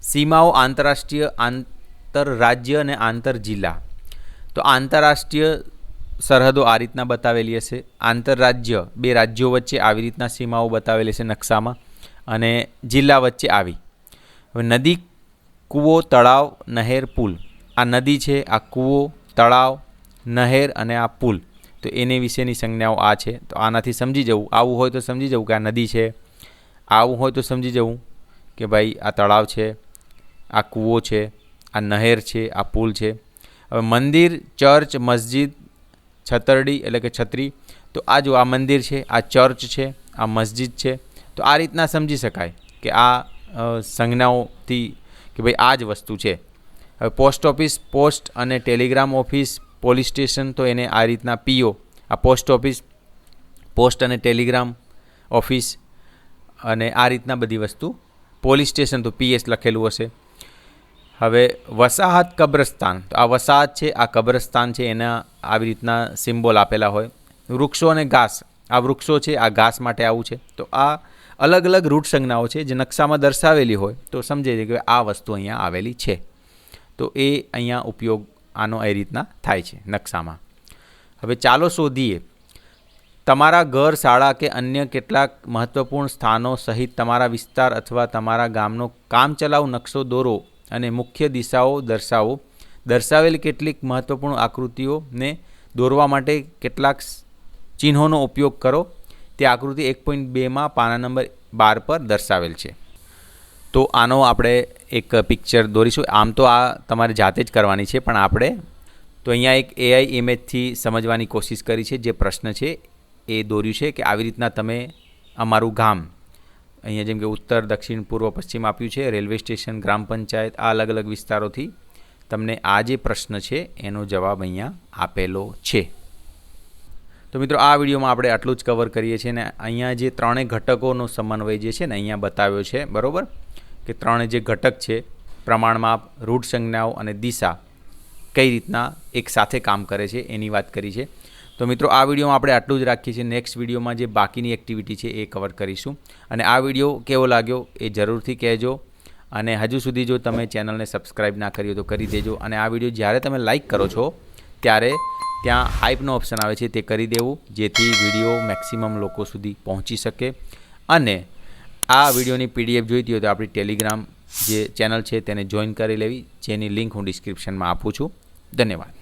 સીમાઓ આંતરરાષ્ટ્રીય, આંતરરાજ્ય અને આંતરજિલ્લા. તો આંતરરાષ્ટ્રીય સરહદો આ રીતના બતાવેલી હશે. આંતરરાજ્ય બે રાજ્યો વચ્ચે આવી રીતના સીમાઓ બતાવેલી છે નકશામાં, અને જિલ્લા વચ્ચે આવી. હવે નદી, કૂવો, તળાવ, નહેર, પુલ. આ નદી છે, આ કૂવો, તળાવ, નહેર અને આ પુલ. તો એને વિશેની સંજ્ઞાઓ આ છે. તો આનાથી સમજી જવું, આવું હોય તો સમજી જવું કે આ નદી છે, આવું હોય તો સમજી જવું કે ભાઈ આ તળાવ છે, આ કૂવો છે, આ નહેર છે, આ પુલ છે. હવે મંદિર, ચર્ચ, મસ્જિદ, છતરડી એટલે કે છત્રી. તો આ જો આ મંદિર છે, આ ચર્ચ છે, આ મસ્જિદ છે. તો આ રીતના સમજી શકાય કે આ સંજ્ઞાઓથી કે ભાઈ આ જ વસ્તુ છે. હવે પોસ્ટ ઓફિસ, પોસ્ટ અને ટેલિગ્રામ ઓફિસ, પોલીસ સ્ટેશન. તો એને આ રીતના પીઓ, આ પોસ્ટ ઓફિસ, પોસ્ટ અને ટેલિગ્રામ ઓફિસ અને આ રીતના બધી વસ્તુ. પોલીસ સ્ટેશન તો પીએસ લખેલું હશે. હવે વસાહત, કબ્રસ્તાન. તો આ વસાહત છે, આ કબ્રસ્તાન છે, એના આવી રીતના સિમ્બોલ આપેલા હોય. વૃક્ષો અને ઘાસ, આ વૃક્ષો છે, આ ઘાસ માટે આવું છે. તો આ અલગ અલગ રૂટ સંજ્ઞાઓ છે જે નકશામાં દર્શાવેલી હોય તો સમજે છે કે આ વસ્તુ અહીંયા આવેલી છે. તો એ અહીંયા ઉપયોગ આનો એ રીતના થાય છે નકશામાં. હવે ચાલો શોધીએ. તમારા ઘર, શાળા કે અન્ય કેટલાક મહત્ત્વપૂર્ણ સ્થાનો સહિત તમારા વિસ્તાર અથવા તમારા ગામનો કામચલાઉ નકશો દોરો અને મુખ્ય દિશાઓ દર્શાવો. દર્શાવેલ કેટલીક મહત્ત્વપૂર્ણ આકૃતિઓને દોરવા માટે કેટલાક ચિહ્નોનો ઉપયોગ કરો. તે આકૃતિ 1.2માં પાના નંબર 12 પર દર્શાવેલ છે. તો આનો આપણે એક પિક્ચર દોરીશું. આમ તો આ તમારે જાતે જ કરવાની છે, પણ આપણે તો અહીંયા એક AI ઇમેજથી સમજવાની કોશિશ કરી છે. જે પ્રશ્ન છે એ દોર્યું છે કે આવી રીતના તમે અમારું ગામ, અહીંયા જેમ કે ઉત્તર, દક્ષિણ, પૂર્વ, પશ્ચિમ આપ્યું છે, રેલવે સ્ટેશન, ગ્રામ પંચાયત, આ અલગ અલગ વિસ્તારોથી તમને આ જે પ્રશ્ન છે એનો જવાબ અહીંયા આપેલો છે. તો મિત્રો આ વિડીયોમાં આપણે આટલું જ કવર કરીએ છીએ. ને અહીંયા જે ત્રણેય ઘટકોનો સમન્વય જે છે ને અહીંયા બતાવ્યો છે, બરાબર, કે ત્રણે જે ઘટક છે પ્રમાણમાપ, રૂટ સંજ્ઞાઓ અને દિશા કઈ રીતના એક સાથે કામ કરે છે એની વાત કરી છે. તો મિત્રો આ વિડીયોમાં આપણે આટલું જ રાખીએ છીએ. નેક્સ્ટ વિડીયોમાં જે બાકીની એક્ટિવિટી છે એ કવર કરીશું. અને આ વિડીયો કેવો લાગ્યો એ જરૂરથી કહેજો. અને હજુ સુધી જો તમે ચેનલને સબસ્ક્રાઈબ ના કરી હોય તો કરી દેજો. અને આ વિડીયો જ્યારે તમે લાઈક કરો છો ત્યારે ત્યાં હાઇપનો ઓપ્શન આવે છે તે કરી દેવું, જેથી વિડીયો મેક્સિમમ લોકો સુધી પહોંચી શકે. અને આ વિડીયોની PDF જોઈતી હોય તો આપણી ટેલિગ્રામ જે ચેનલ છે તેને જોઈન કરી લેવી, જેની લિંક હું ડિસ્ક્રિપ્શનમાં આપું છું. ધન્યવાદ.